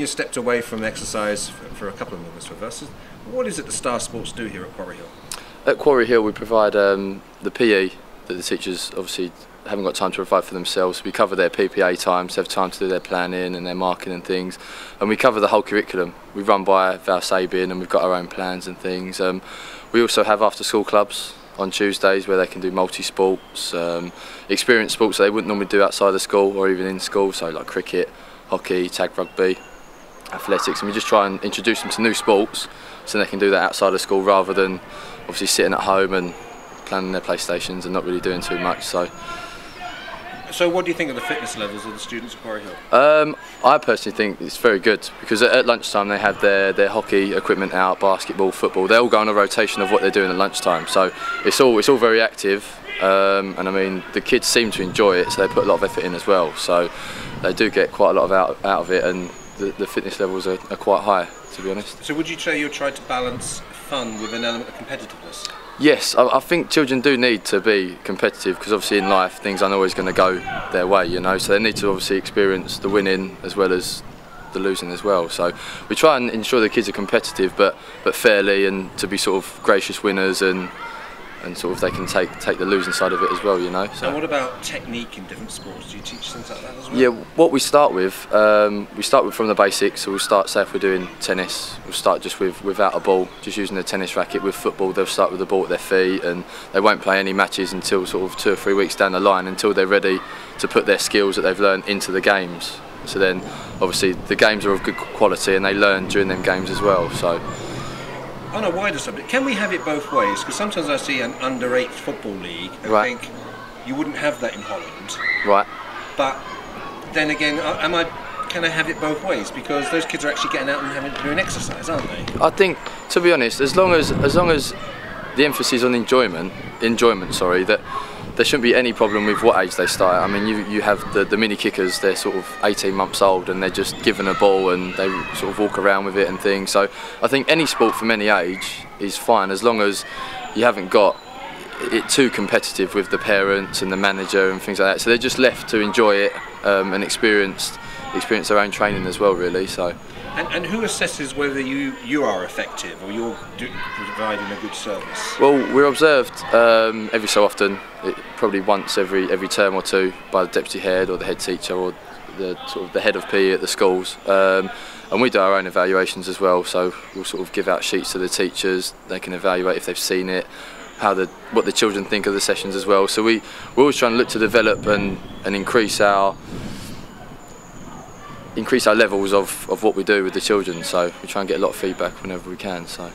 having stepped away from exercise for a couple of moments with us, what is it the Star Sports do here at Quarry Hill? At Quarry Hill we provide the PE that the teachers obviously haven't got time to provide for themselves. We cover their PPA times, have time to do their planning and their marking and things, and we cover the whole curriculum. We run by Val Sabin and we've got our own plans and things. We also have after school clubs on Tuesdays where they can do multi-sports, experience sports that they wouldn't normally do outside of school or even in school, so like cricket, hockey, tag rugby, athletics, and we just try and introduce them to new sports so they can do that outside of school rather than obviously sitting at home and playing their PlayStations and not really doing too much. So what do you think of the fitness levels of the students at Quarry Hill? I personally think it's very good because at lunchtime they have their hockey equipment out, basketball, football. They all go on a rotation of what they're doing at lunchtime, so it's all very active. And I mean the kids seem to enjoy it, so they put a lot of effort in as well. So they do get quite a lot out of it, and the fitness levels are quite high, to be honest. So would you say you're trying to balance fun with an element of competitiveness? Yes, I think children do need to be competitive because obviously in life things aren't always going to go their way, you know, so they need to obviously experience the winning as well as the losing as well. So we try and ensure the kids are competitive but fairly, and to be sort of gracious winners and sort of they can take the losing side of it as well, you know. So. And what about technique in different sports? Do you teach things like that as well? Yeah, what we start with from the basics. So we'll start, say if we're doing tennis, we'll start just without a ball, just using the tennis racket. With football, they'll start with the ball at their feet, and they won't play any matches until sort of 2 or 3 weeks down the line, until they're ready to put their skills that they've learned into the games. So then, obviously, the games are of good quality, and they learn during them games as well. So. On a wider subject, can we have it both ways? Because sometimes I see an under-8 football league and think you wouldn't have that in Holland. Right. But then again, can I have it both ways? Because those kids are actually getting out and doing exercise, aren't they? I think, to be honest, as long as the emphasis on enjoyment, that there shouldn't be any problem with what age they start. I mean, you have the mini kickers, they're sort of 18 months old and they're just given a ball and they sort of walk around with it and things. So I think any sport from any age is fine as long as you haven't got it too competitive with the parents and the manager and things like that. So they're just left to enjoy it and experience their own training as well, really. So. And who assesses whether you are effective or you're providing a good service? Well, we're observed every so often, probably once every term or two, by the deputy head or the head teacher or the head of PE at the schools. And we do our own evaluations as well. So we'll sort of give out sheets to the teachers. They can evaluate if they've seen it, what the children think of the sessions as well. So we're always trying to look to develop and increase our levels of what we do with the children, so we try and get a lot of feedback whenever we can. So.